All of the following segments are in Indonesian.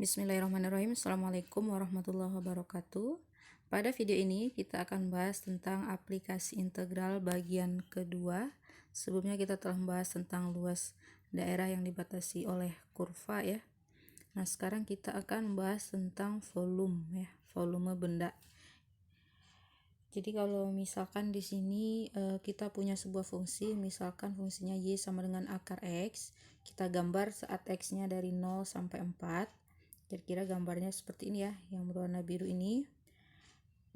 Bismillahirrahmanirrahim. Assalamualaikum warahmatullahi wabarakatuh. Pada video ini kita akan bahas tentang aplikasi integral bagian kedua. Sebelumnya kita telah membahas tentang luas daerah yang dibatasi oleh kurva ya. Nah, sekarang kita akan membahas tentang volume ya, volume benda. Jadi kalau misalkan di sini kita punya sebuah fungsi, misalkan fungsinya y sama dengan akar x, kita gambar saat x-nya dari 0 sampai 4. Kira-kira gambarnya seperti ini ya, yang berwarna biru ini.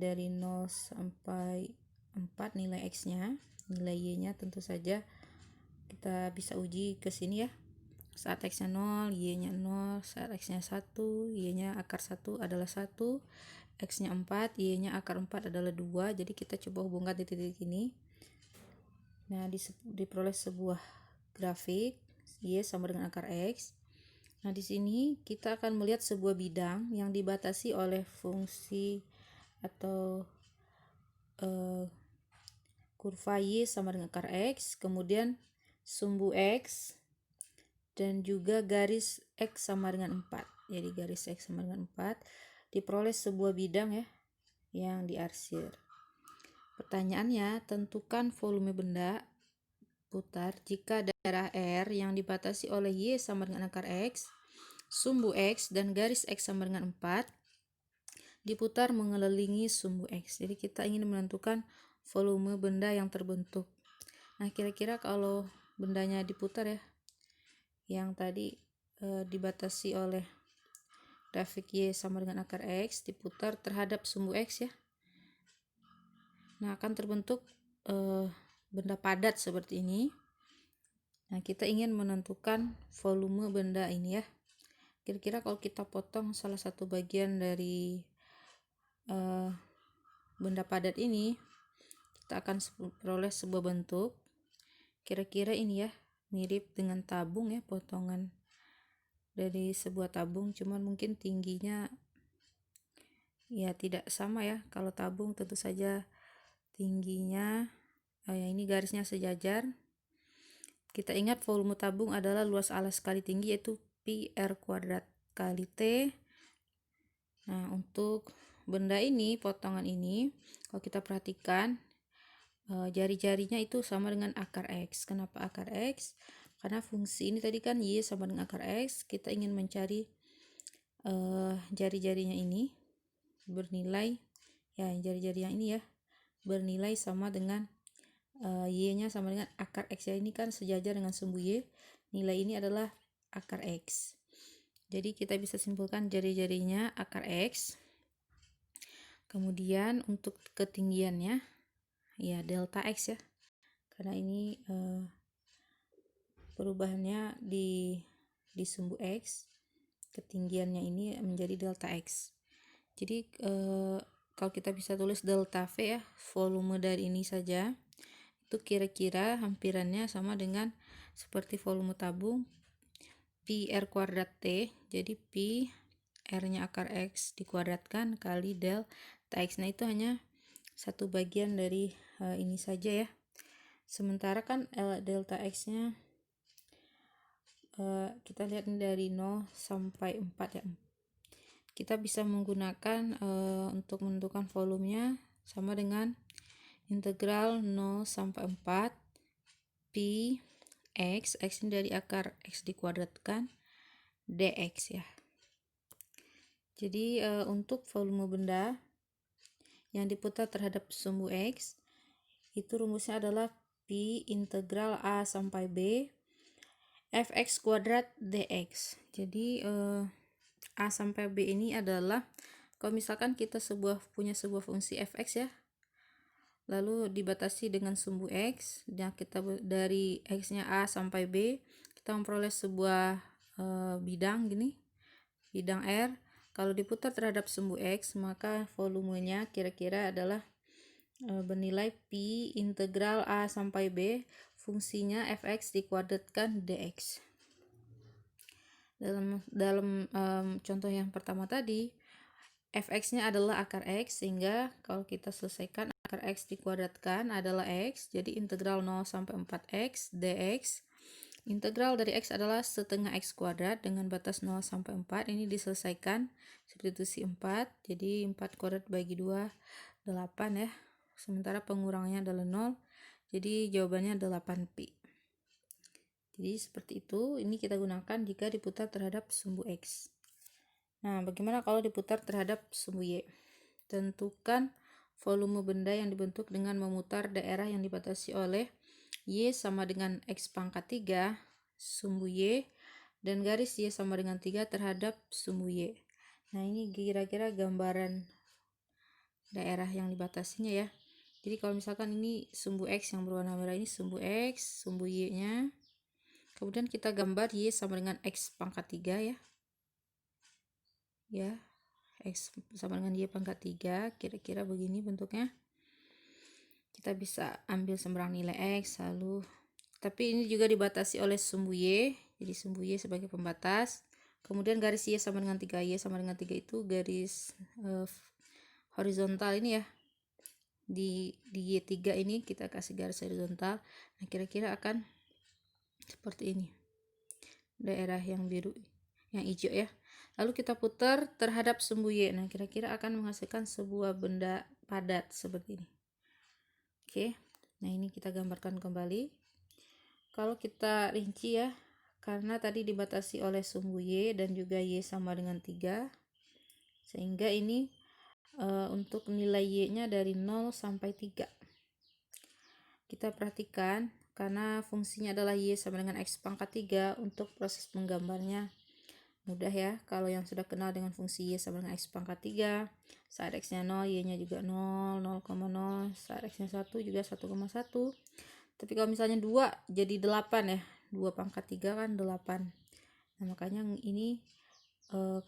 Dari 0 sampai 4 nilai x-nya, nilai y-nya tentu saja kita bisa uji ke sini ya. Saat x-nya 0, y-nya 0, saat x-nya 1, y-nya akar 1 adalah 1, x-nya 4, y-nya akar 4 adalah 2. Jadi kita coba hubungkan titik-titik ini. Nah, diperoleh sebuah grafik y sama dengan akar x. Nah, di sini kita akan melihat sebuah bidang yang dibatasi oleh fungsi atau kurva y sama dengan akar x, kemudian sumbu x, dan juga garis x sama dengan 4. Jadi garis x sama dengan 4 diperoleh sebuah bidang ya yang diarsir. Pertanyaannya, tentukan volume benda putar jika daerah R yang dibatasi oleh y sama dengan akar x, sumbu x, dan garis x sama dengan 4 diputar mengelilingi sumbu x. Jadi kita ingin menentukan volume benda yang terbentuk. Nah, kira-kira kalau bendanya diputar ya, yang tadi dibatasi oleh grafik y sama dengan akar x, diputar terhadap sumbu x ya. Nah, akan terbentuk benda padat seperti ini. Nah, kita ingin menentukan volume benda ini ya. Kira-kira kalau kita potong salah satu bagian dari benda padat ini, kita akan peroleh sebuah bentuk. Kira-kira ini ya, mirip dengan tabung ya, potongan dari sebuah tabung, cuman mungkin tingginya ya tidak sama ya. Kalau tabung tentu saja tingginya ya, ini garisnya sejajar. Kita ingat volume tabung adalah luas alas kali tinggi, yaitu pi r kuadrat kali t. Nah, untuk benda ini, potongan ini, kalau kita perhatikan jari-jarinya itu sama dengan akar x. Kenapa akar x? Karena fungsi ini tadi kan y sama dengan akar x. Kita ingin mencari jari-jarinya ini bernilai ya, jari-jari yang ini ya bernilai sama dengan y-nya sama dengan akar x ya. Ini kan sejajar dengan sumbu y. Nilai ini adalah akar x. Jadi kita bisa simpulkan jari-jarinya akar x. Kemudian untuk ketinggiannya ya delta x ya, karena ini perubahannya di sumbu x, ketinggiannya ini menjadi delta x. Jadi kalau kita bisa tulis delta v ya, volume dari ini saja itu kira-kira hampirannya sama dengan seperti volume tabung, pi r kuadrat t. Jadi pi r-nya akar x dikuadratkan kali delta x. Nah, itu hanya satu bagian dari ini saja ya. Sementara kan delta x-nya kita lihat dari 0 sampai 4 ya. Kita bisa menggunakan untuk menentukan volumenya sama dengan integral 0 sampai 4 pi x, x ini dari akar x dikuadratkan dx ya. Jadi untuk volume benda yang diputar terhadap sumbu x, itu rumusnya adalah pi integral a sampai b fx kuadrat dx. Jadi a sampai b ini adalah kalau misalkan kita punya sebuah fungsi fx ya, lalu dibatasi dengan sumbu x, dan kita dari x-nya a sampai b, kita memperoleh sebuah bidang gini, bidang R. Kalau diputar terhadap sumbu x, maka volumenya kira-kira adalah bernilai pi integral a sampai b fungsinya fx dikuadratkan dx. Dalam contoh yang pertama tadi, fx-nya adalah akar x, sehingga kalau kita selesaikan akar x dikuadratkan adalah x, jadi integral 0 sampai 4x dx Integral dari X adalah setengah X kuadrat dengan batas 0 sampai 4. Ini diselesaikan substitusi 4. Jadi 4 kuadrat bagi 2, 8 ya. Sementara pengurangannya adalah 0. Jadi jawabannya 8pi. Jadi seperti itu. Ini kita gunakan jika diputar terhadap sumbu X. Nah, bagaimana kalau diputar terhadap sumbu Y? Tentukan volume benda yang dibentuk dengan memutar daerah yang dibatasi oleh Y sama dengan X pangkat 3 sumbu Y dan garis Y sama dengan 3 terhadap sumbu Y. Nah, ini kira-kira gambaran daerah yang dibatasinya ya. Jadi kalau misalkan ini sumbu X yang berwarna merah, ini sumbu X, sumbu Y-nya. Kemudian kita gambar Y sama dengan X pangkat 3 ya. Ya, X sama dengan Y pangkat 3, kira-kira begini bentuknya. Kita bisa ambil sembarang nilai X, lalu tapi ini juga dibatasi oleh sumbu Y, jadi sumbu Y sebagai pembatas. Kemudian garis Y sama dengan 3, Y sama dengan 3 itu garis horizontal ini ya. Di Y3 ini kita kasih garis horizontal. Nah, kira-kira akan seperti ini. Daerah yang biru, yang hijau ya. Lalu kita putar terhadap sumbu Y. Nah, kira-kira akan menghasilkan sebuah benda padat seperti ini. Oke, nah ini kita gambarkan kembali. Kalau kita rinci ya, karena tadi dibatasi oleh sumbu Y dan juga Y sama dengan 3, sehingga ini untuk nilai Y-nya dari 0 sampai 3. Kita perhatikan, karena fungsinya adalah Y sama dengan X pangkat 3, untuk proses menggambarnya mudah ya. Kalau yang sudah kenal dengan fungsi Y sama dengan X pangkat 3, saat X-nya 0, Y-nya juga 0, 0,0, saat X-nya 1 juga 1,1. Tapi kalau misalnya 2 jadi 8 ya, 2 pangkat 3 kan 8. Nah, makanya ini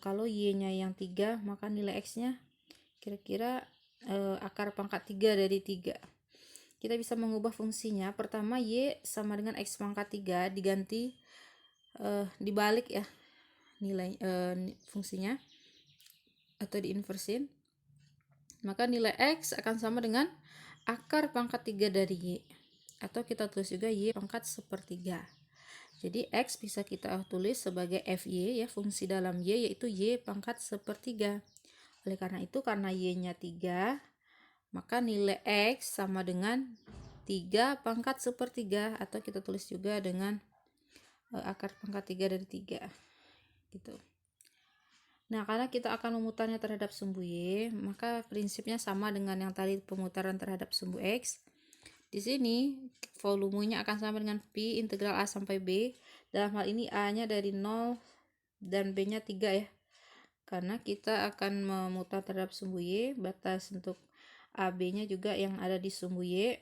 kalau Y-nya yang 3, maka nilai X-nya kira-kira akar pangkat 3 dari 3. Kita bisa mengubah fungsinya. Pertama, Y sama dengan X pangkat 3 diganti dibalik ya nilai fungsinya atau diinversin, maka nilai X akan sama dengan akar pangkat 3 dari Y, atau kita tulis juga Y pangkat sepertiga. Jadi X bisa kita tulis sebagai FY ya, fungsi dalam Y yaitu Y pangkat sepertiga. Oleh karena itu, karena Y-nya 3, maka nilai X sama dengan 3 pangkat sepertiga, atau kita tulis juga dengan akar pangkat 3 dari 3 gitu. Nah, karena kita akan memutarnya terhadap sumbu Y, maka prinsipnya sama dengan yang tadi pemutaran terhadap sumbu X. Di sini volumenya akan sama dengan Pi integral A sampai B. Dalam hal ini A-nya dari 0 dan B-nya 3 ya. Karena kita akan memutar terhadap sumbu Y, batas untuk AB-nya juga yang ada di sumbu Y.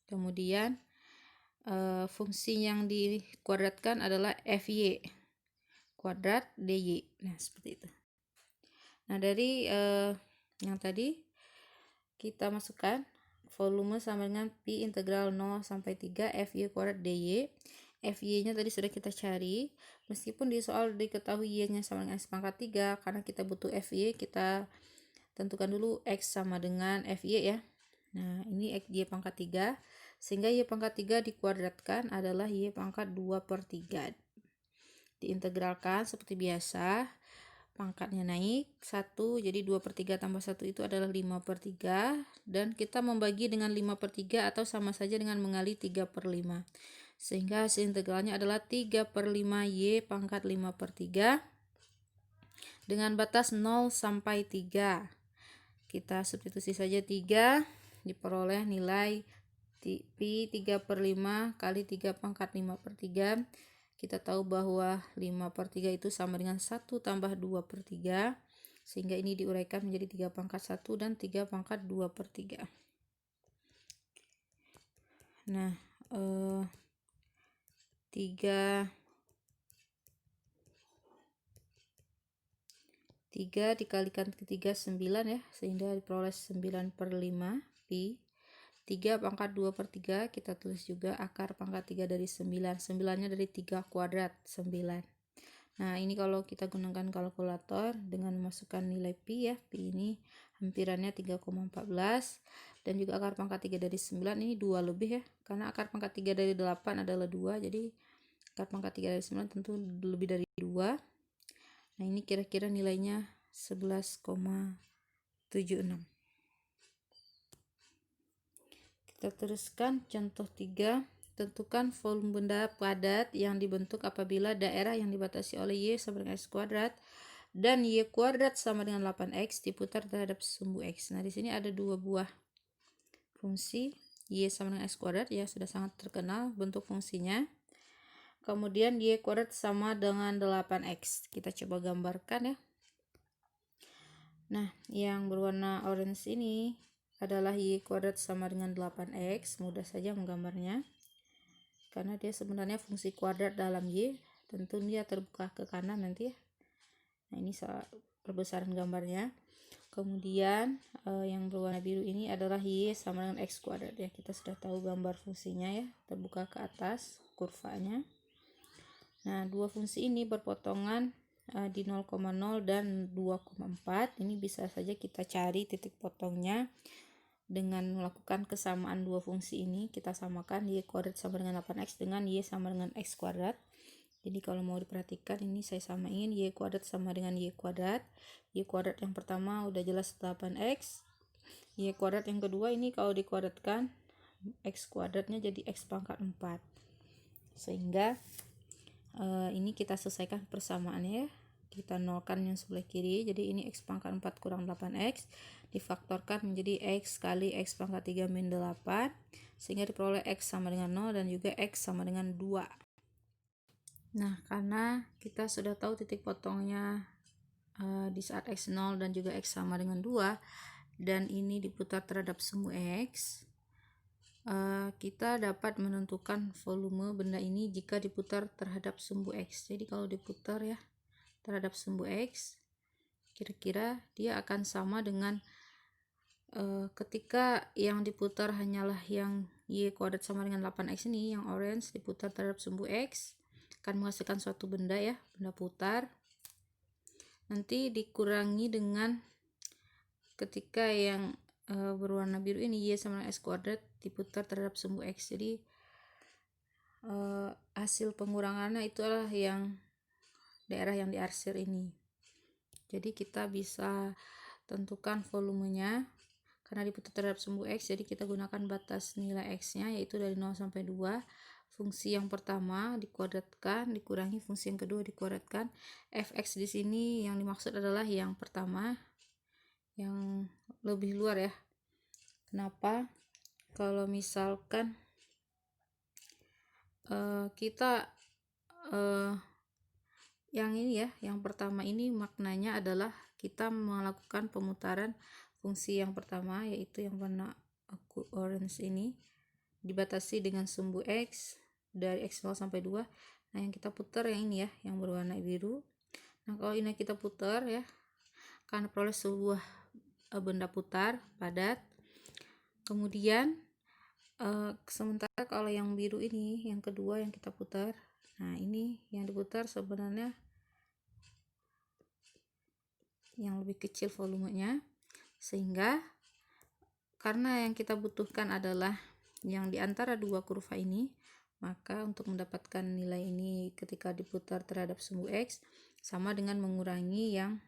Kemudian fungsi yang dikuadratkan adalah FY kuadrat DY. Nah, seperti itu. Nah, dari yang tadi kita masukkan volume sama dengan Pi integral 0 sampai 3 FY kuadrat DY. FY-nya tadi sudah kita cari. Meskipun di soal diketahui Y-nya sama dengan X pangkat 3, karena kita butuh FY, kita tentukan dulu X sama dengan FY ya. Nah, ini Y pangkat 3. Sehingga Y pangkat 3 dikuadratkan adalah Y pangkat 2/3. Diintegralkan seperti biasa. Pangkatnya naik 1, jadi 2/3 tambah 1 itu adalah 5/3, dan kita membagi dengan 5/3 atau sama saja dengan mengali 3/5, sehingga hasil integralnya adalah 3/5 Y pangkat 5/3 dengan batas 0 sampai 3. Kita substitusi saja 3, diperoleh nilai Pi 3/5 kali 3 pangkat 5/3. Kita tahu bahwa 5/3 itu sama dengan 1 tambah 2/3, sehingga ini diuraikan menjadi 3 pangkat 1 dan 3 pangkat 2/3. Nah, 3 dikalikan ke 3 9 ya, sehingga diperoleh 9/5 Pi. 3 pangkat 2/3 kita tulis juga akar pangkat 3 dari 9. 9-nya dari 3 kuadrat 9. Nah, ini kalau kita gunakan kalkulator dengan memasukkan nilai Pi ya. Pi ini hampirannya 3,14, dan juga akar pangkat 3 dari 9 ini 2 lebih ya. Karena akar pangkat 3 dari 8 adalah 2, jadi Akar pangkat 3 dari 9 tentu lebih dari 2. Nah, ini kira-kira nilainya 11,76. Kita teruskan contoh 3. Tentukan volume benda padat yang dibentuk apabila daerah yang dibatasi oleh Y sama dengan X kuadrat dan Y kuadrat sama dengan 8X diputar terhadap sumbu X. Nah, di sini ada dua buah fungsi Y sama dengan X kuadrat ya, sudah sangat terkenal bentuk fungsinya. Kemudian Y kuadrat sama dengan 8X. Kita coba gambarkan ya. Nah, yang berwarna orange ini adalah Y kuadrat sama dengan 8X. Mudah saja menggambarnya. Karena dia sebenarnya fungsi kuadrat dalam Y. Tentu dia terbuka ke kanan nanti ya. Nah, ini perbesaran gambarnya. Kemudian yang berwarna biru ini adalah Y sama dengan X kuadrat ya. Kita sudah tahu gambar fungsinya ya. Terbuka ke atas kurvanya. Nah, dua fungsi ini berpotongan di 0,0 dan 2,4. Ini bisa saja kita cari titik potongnya dengan melakukan kesamaan dua fungsi ini. Kita samakan Y kuadrat sama dengan 8X dengan Y sama dengan X kuadrat. Jadi kalau mau diperhatikan ini saya samain Y kuadrat sama dengan Y kuadrat. Y kuadrat yang pertama udah jelas 8X. Y kuadrat yang kedua ini kalau dikuadratkan X kuadratnya jadi X pangkat 4. Sehingga ini kita selesaikan persamaannya ya. Kita nolkan yang sebelah kiri. Jadi ini X pangkat 4 kurang 8X. Difaktorkan menjadi X kali X pangkat 3 min 8. Sehingga diperoleh X sama dengan 0 dan juga X sama dengan 2. Nah, karena kita sudah tahu titik potongnya di saat X 0 dan juga X sama dengan 2 dan ini diputar terhadap sumbu X, kita dapat menentukan volume benda ini jika diputar terhadap sumbu X. Jadi kalau diputar ya terhadap sumbu X, kira-kira dia akan sama dengan ketika yang diputar hanyalah yang Y kuadrat sama dengan 8X ini, yang orange diputar terhadap sumbu X, akan menghasilkan suatu benda ya, benda putar. Nanti dikurangi dengan ketika yang berwarna biru ini Y sama dengan X kuadrat diputar terhadap sumbu X. Jadi hasil pengurangannya itu adalah yang daerah yang diarsir ini. Jadi kita bisa tentukan volumenya karena diputar terhadap sumbu X, jadi kita gunakan batas nilai X nya yaitu dari 0 sampai 2. Fungsi yang pertama dikuadratkan dikurangi fungsi yang kedua dikuadratkan. Fx di sini yang dimaksud adalah yang pertama yang lebih luar ya. Kenapa? Kalau misalkan kita yang ini ya, yang pertama ini maknanya adalah kita melakukan pemutaran fungsi yang pertama yaitu yang warna orange ini dibatasi dengan sumbu X dari X0 sampai 2. Nah, yang kita putar yang ini ya, yang berwarna biru. Nah, kalau ini kita putar ya, akan peroleh sebuah benda putar padat. Kemudian sementara kalau yang biru ini, yang kedua yang kita putar, nah ini yang diputar sebenarnya yang lebih kecil volumenya, sehingga karena yang kita butuhkan adalah yang di antara dua kurva ini, maka untuk mendapatkan nilai ini ketika diputar terhadap sumbu X sama dengan mengurangi yang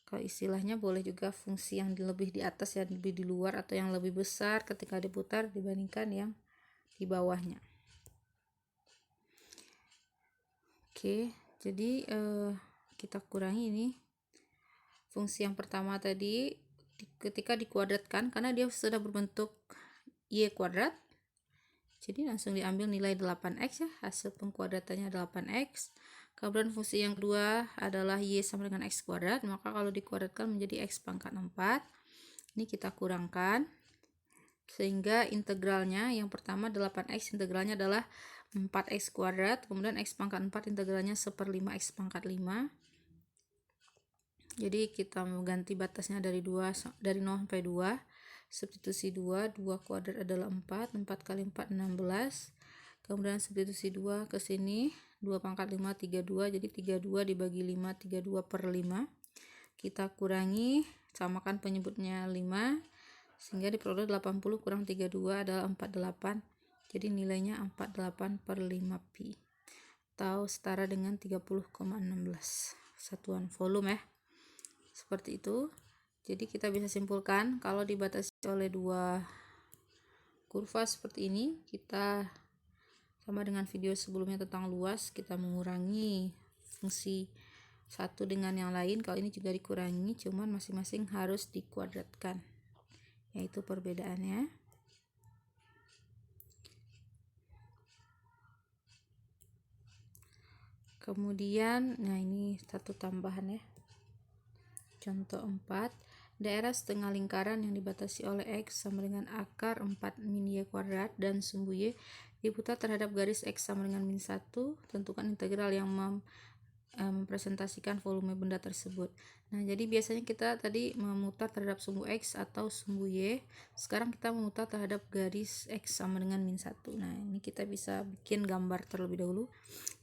kalau istilahnya boleh juga fungsi yang lebih di atas, yang lebih di luar atau yang lebih besar ketika diputar dibandingkan yang di bawahnya. Oke, jadi kita kurangi ini fungsi yang pertama tadi ketika dikuadratkan karena dia sudah berbentuk Y kuadrat, jadi langsung diambil nilai 8X ya, hasil pengkuadratannya 8X. Kemudian fungsi yang kedua adalah Y sama dengan X kuadrat, maka kalau dikuadratkan menjadi X pangkat 4. Ini kita kurangkan sehingga integralnya yang pertama 8X integralnya adalah 4X kuadrat, kemudian X pangkat 4 integralnya 1/5 X pangkat 5. Jadi kita mengganti batasnya dari 0 sampai 2. Substitusi 2 kuadrat adalah 4 kali 4 16. Kemudian substitusi 2 ke sini 2 pangkat 5 32, jadi 32 dibagi 5 32/5. Kita kurangi, samakan penyebutnya 5 sehingga diperoleh 80 kurang 32 adalah 48. Jadi nilainya 48/5pi atau setara dengan 30,16 satuan volume ya. Seperti itu. Jadi kita bisa simpulkan kalau dibatasi oleh dua kurva seperti ini, kita sama dengan video sebelumnya tentang luas, kita mengurangi fungsi satu dengan yang lain. Kalau ini juga dikurangi, cuman masing-masing harus dikuadratkan, yaitu perbedaannya. Kemudian, nah ini satu tambahan ya. Contoh 4, daerah setengah lingkaran yang dibatasi oleh X sama dengan akar 4 min Y kuadrat dan sumbu Y diputar terhadap garis X sama dengan min 1. Tentukan integral yang mempresentasikan volume benda tersebut. Nah, jadi biasanya kita tadi memutar terhadap sumbu X atau sumbu Y. Sekarang kita memutar terhadap garis X sama dengan min 1. Nah, ini kita bisa bikin gambar terlebih dahulu.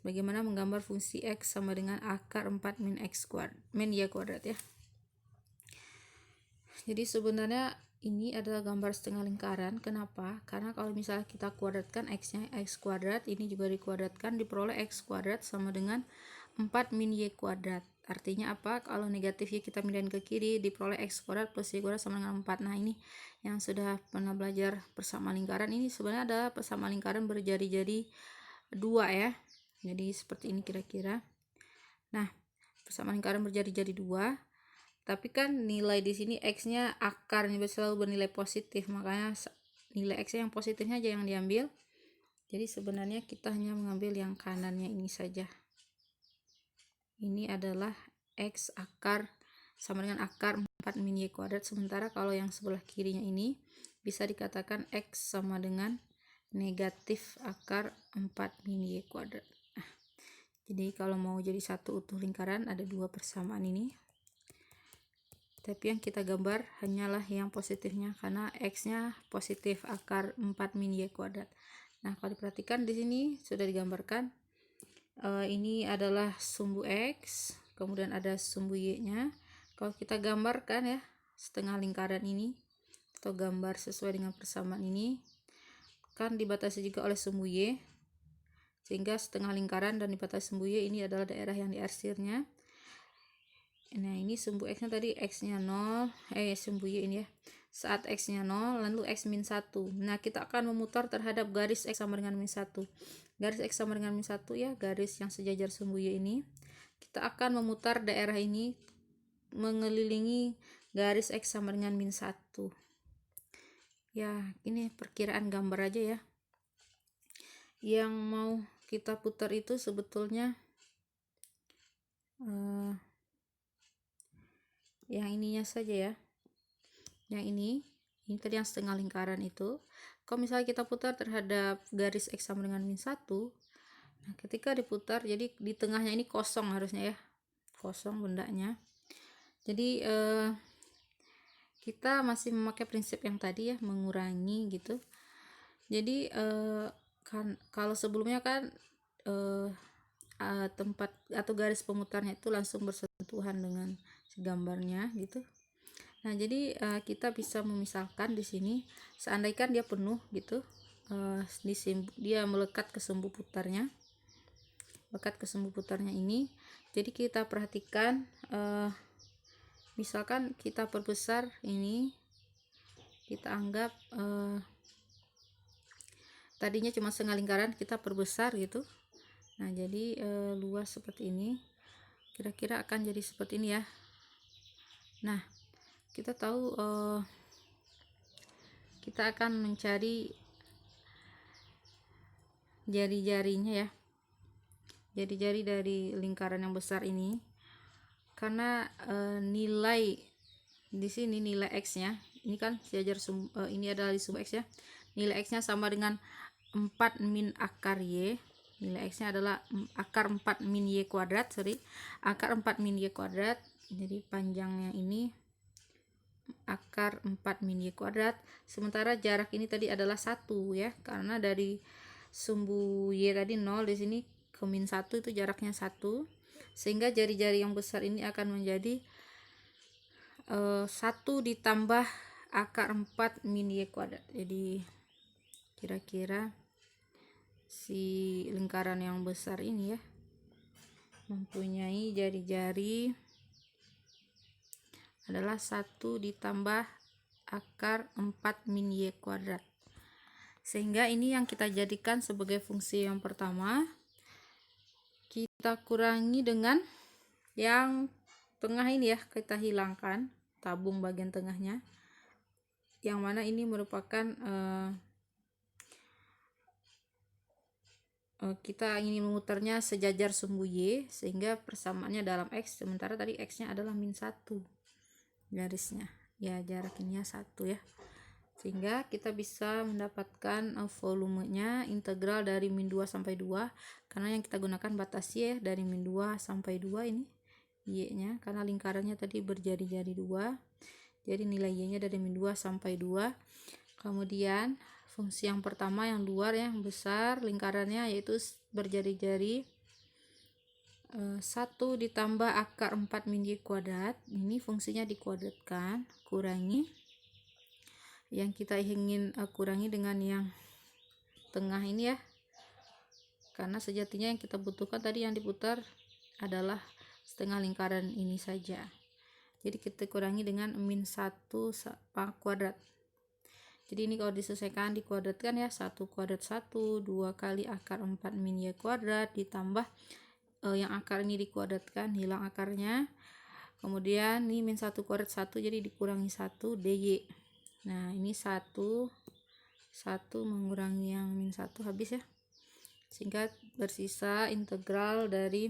Bagaimana menggambar fungsi X sama dengan akar 4 min Y kuadrat ya. Jadi sebenarnya ini adalah gambar setengah lingkaran. Kenapa? Karena kalau misalnya kita kuadratkan X-nya, X kuadrat, ini juga dikuadratkan, diperoleh X kuadrat sama dengan 4 min Y kuadrat. Artinya apa? Kalau negatif Y kita pindahin ke kiri, diperoleh X kuadrat plus Y kuadrat sama dengan 4. Nah, ini yang sudah pernah belajar persamaan lingkaran, ini sebenarnya adalah persamaan lingkaran berjari-jari 2 ya. Jadi seperti ini kira-kira. Nah, persamaan lingkaran berjari-jari 2. Tapi kan nilai di sini X-nya akar ini selalu bernilai positif, makanya nilai X yang positifnya aja yang diambil. Jadi sebenarnya kita hanya mengambil yang kanannya ini saja. Ini adalah X akar sama dengan akar 4 min Y kuadrat, sementara kalau yang sebelah kirinya ini bisa dikatakan X sama dengan negatif akar 4 min Y kuadrat. Nah, jadi kalau mau jadi satu utuh lingkaran ada dua persamaan ini. Tapi yang kita gambar hanyalah yang positifnya karena X-nya positif akar 4 min Y kuadrat. Nah, kalau diperhatikan di sini sudah digambarkan. Ini adalah sumbu X, kemudian ada sumbu Y-nya. Kalau kita gambarkan ya, setengah lingkaran ini atau gambar sesuai dengan persamaan ini kan dibatasi juga oleh sumbu Y. Sehingga setengah lingkaran dan dibatasi sumbu Y ini adalah daerah yang diarsirnya. Nah, ini sumbu X-nya tadi X-nya 0, sumbu Y ini ya. Saat X-nya 0, lalu X min 1. Nah, kita akan memutar terhadap garis X sama dengan min 1. Garis X sama dengan min 1 ya, garis yang sejajar sumbu Y ini. Kita akan memutar daerah ini mengelilingi garis X sama dengan min 1. Ya, ini perkiraan gambar aja ya. Yang mau kita putar itu sebetulnya yang ininya saja ya. Yang ini tadi yang setengah lingkaran itu. Kalau misalnya kita putar terhadap garis X sama dengan min 1, nah ketika diputar jadi di tengahnya ini kosong harusnya ya, kosong bendanya. Jadi kita masih memakai prinsip yang tadi ya, mengurangi gitu. Jadi kan kalau sebelumnya kan tempat atau garis pemutarnya itu langsung bersentuhan dengan gambarnya gitu. Nah, jadi kita bisa memisahkan di sini, seandainya dia penuh gitu, dia melekat ke sumbu putarnya, ini. Jadi kita perhatikan, misalkan kita perbesar ini, kita anggap tadinya cuma setengah lingkaran, kita perbesar gitu. Nah, jadi luas seperti ini, kira-kira akan jadi seperti ini ya. Nah, kita tahu kita akan mencari jari-jarinya ya, jari-jari dari lingkaran yang besar ini, karena nilai di sini nilai X-nya ini kan sejajar ini adalah di sumbu X ya, nilai X-nya sama dengan 4 min akar Y. Nilai X-nya adalah akar 4 min Y kuadrat, akar 4 min Y kuadrat. Jadi panjangnya ini akar 4 min Y kuadrat, sementara jarak ini tadi adalah 1 ya, karena dari sumbu Y tadi 0, di sini ke min 1 itu jaraknya 1, sehingga jari-jari yang besar ini akan menjadi 1 ditambah akar 4 min Y kuadrat. Jadi kira-kira si lingkaran yang besar ini ya mempunyai jari-jari adalah 1 ditambah akar 4 min Y kuadrat. Sehingga ini yang kita jadikan sebagai fungsi yang pertama. Kita kurangi dengan yang tengah ini ya, kita hilangkan, tabung bagian tengahnya. Yang mana ini merupakan kita ingin memutarnya sejajar sumbu Y, sehingga persamaannya dalam X, sementara tadi X nya adalah -1 garisnya ya, jaraknya 1 ya, sehingga kita bisa mendapatkan volumenya integral dari -2 sampai 2, karena yang kita gunakan batas Y dari -2 sampai 2 ini Y nya, karena lingkarannya tadi berjari-jari 2, jadi nilai Y nya dari -2 sampai 2. Kemudian fungsi yang pertama yang luar yang besar lingkarannya yaitu berjari-jari 1 ditambah akar 4 min Y kuadrat. Ini fungsinya dikuadratkan, kurangi yang kita ingin kurangi dengan yang tengah ini ya, karena sejatinya yang kita butuhkan tadi yang diputar adalah setengah lingkaran ini saja. Jadi kita kurangi dengan -1 kuadrat. Jadi ini kalau diselesaikan dikuadratkan ya, 1 kuadrat 1, 2 kali akar 4 min Y kuadrat ditambah yang akar ini dikuadratkan, hilang akarnya. Kemudian ini -1 kuadrat 1, jadi dikurangi 1 dy. Nah ini 1 mengurangi yang -1 habis ya, sehingga bersisa integral dari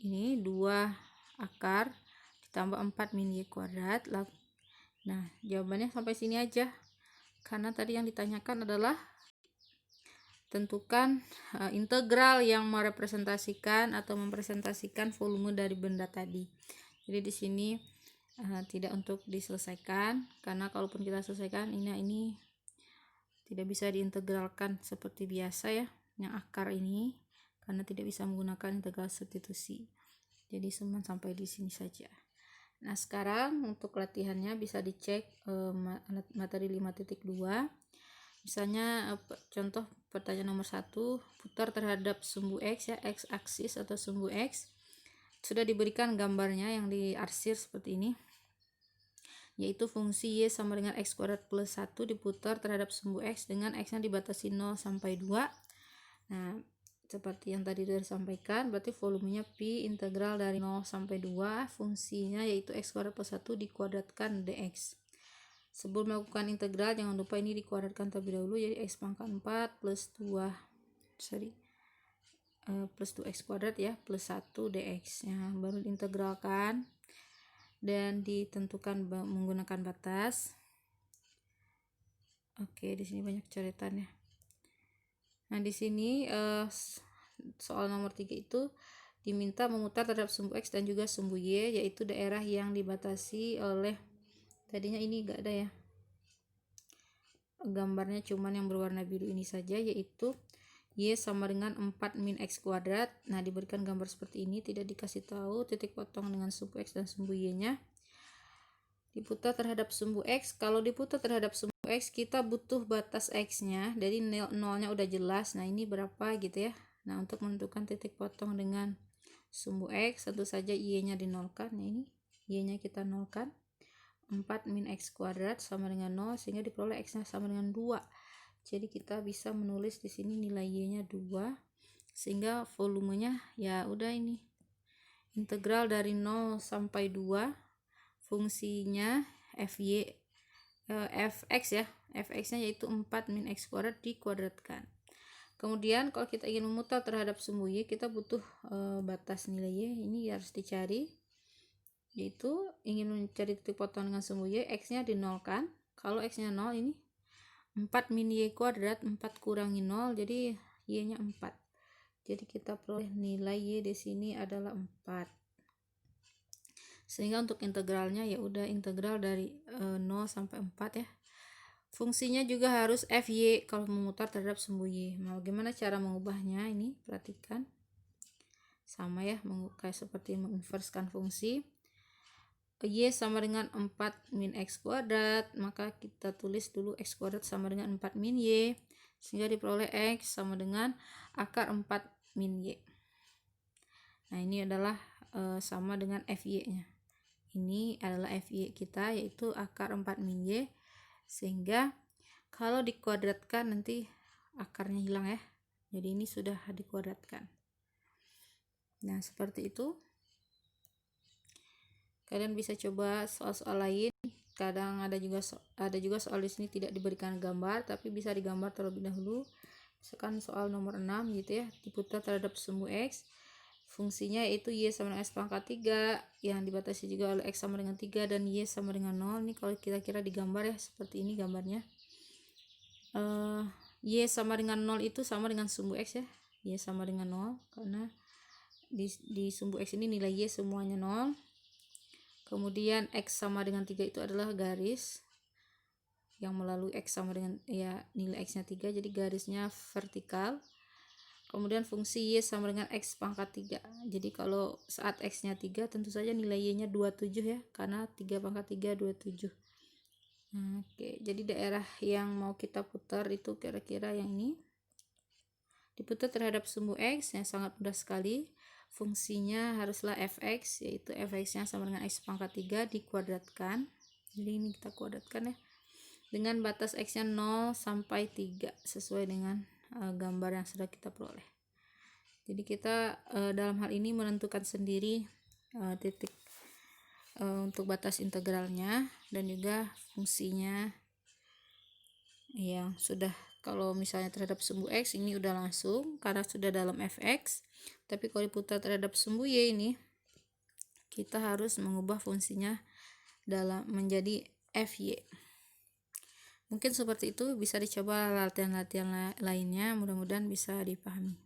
ini 2 akar ditambah 4 min Y kuadrat. Nah jawabannya sampai sini aja, karena tadi yang ditanyakan adalah tentukan integral yang merepresentasikan atau mempresentasikan volume dari benda tadi. Jadi di sini tidak untuk diselesaikan, karena kalaupun kita selesaikan ini tidak bisa diintegralkan seperti biasa ya, yang akar ini, karena tidak bisa menggunakan integral substitusi. Jadi cuma sampai di sini saja. Nah sekarang untuk latihannya bisa dicek materi 5.2. Misalnya contoh pertanyaan nomor 1, putar terhadap sumbu X ya, X aksis atau sumbu X. Sudah diberikan gambarnya yang diarsir seperti ini, yaitu fungsi Y sama dengan X kuadrat plus 1 diputar terhadap sumbu X dengan X nya dibatasi 0 sampai 2. Nah seperti yang tadi sudah disampaikan, berarti volumenya Pi integral dari 0 sampai 2, fungsinya yaitu X kuadrat plus 1 dikuadratkan dx. Sebelum melakukan integral jangan lupa ini dikuadratkan terlebih dahulu, jadi X pangkat 4 plus 2 plus 2x kuadrat ya plus 1 dx ya, baru diintegralkan dan ditentukan menggunakan batas. Oke, di sini banyak coretan ya. Nah di sini soal nomor 3 itu diminta memutar terhadap sumbu X dan juga sumbu Y, yaitu daerah yang dibatasi oleh, tadinya ini enggak ada ya gambarnya, cuman yang berwarna biru ini saja, yaitu Y sama dengan 4 min X kuadrat. Nah diberikan gambar seperti ini, tidak dikasih tahu titik potong dengan sumbu X dan sumbu Y nya. Diputar terhadap sumbu X. Kalau diputar terhadap sumbu X kita butuh batas X nya, jadi nolnya udah jelas. Nah ini berapa gitu ya. Nah untuk menentukan titik potong dengan sumbu X tentu saja Y nya dinolkan. Nah ini Y nya kita nolkan, 4 min X kuadrat sama dengan 0, sehingga diperoleh X nya sama dengan 2. Jadi kita bisa menulis di sini nilai Y nya 2, sehingga volumenya ya udah ini integral dari 0 sampai 2, fungsinya fx ya, fx nya yaitu 4 min X kuadrat dikuadratkan. Kemudian kalau kita ingin memutar terhadap sumbu Y, kita butuh batas nilai Y, ini harus dicari, yaitu ingin mencari titik potong dengan sumbu Y, X nya dinolkan. Kalau X nya 0, ini 4 min Y kuadrat, 4 kurangi 0, jadi Y nya 4. Jadi kita peroleh nilai Y di sini adalah 4. Sehingga untuk integralnya ya udah integral dari 0 sampai 4 ya. Fungsinya juga harus FY kalau memutar terhadap sumbu Y. Nah, bagaimana cara mengubahnya? Ini perhatikan. Sama ya, kayak seperti menginverskan fungsi. Y sama dengan 4 min X kuadrat, maka kita tulis dulu X kuadrat sama dengan 4 min Y. sehingga diperoleh X sama dengan akar 4 min Y. Nah, ini adalah sama dengan FY-nya. Ini adalah FY kita, yaitu akar 4 min Y, sehingga kalau dikuadratkan nanti akarnya hilang ya. Jadi ini sudah dikuadratkan. Nah, seperti itu. Kalian bisa coba soal-soal lain. Kadang ada juga soal di sini tidak diberikan gambar, tapi bisa digambar terlebih dahulu. Misalkan soal nomor 6 gitu ya, diputar terhadap sumbu X. Fungsinya yaitu Y sama dengan X pangkat 3, yang dibatasi juga oleh X sama dengan 3 dan Y sama dengan 0. Ini kalau kira-kira digambar ya, seperti ini gambarnya. Y sama dengan 0 itu sama dengan sumbu X ya. Y sama dengan 0, karena di sumbu X ini nilai Y semuanya 0. Kemudian X sama dengan 3 itu adalah garis yang melalui X sama dengan ya nilai X nya 3, jadi garisnya vertikal. Kemudian fungsi Y sama dengan X pangkat 3. Jadi kalau saat X nya 3 tentu saja nilai Y nya 27 ya, karena 3 pangkat 3 27. Nah, oke, jadi daerah yang mau kita putar itu kira-kira yang ini. Diputar terhadap sumbu X yang sangat mudah sekali. Fungsinya haruslah fx, yaitu fx-nya sama dengan x pangkat 3 dikuadratkan. Jadi ini kita kuadratkan ya. Dengan batas x-nya 0 sampai 3 sesuai dengan gambar yang sudah kita peroleh. Jadi kita dalam hal ini menentukan sendiri titik untuk batas integralnya dan juga fungsinya yang sudah. Kalau misalnya terhadap sumbu X ini udah langsung karena sudah dalam fx, tapi kalau diputar terhadap sumbu Y ini kita harus mengubah fungsinya dalam menjadi FY. Mungkin seperti itu, bisa dicoba latihan-latihan lainnya, mudah-mudahan bisa dipahami.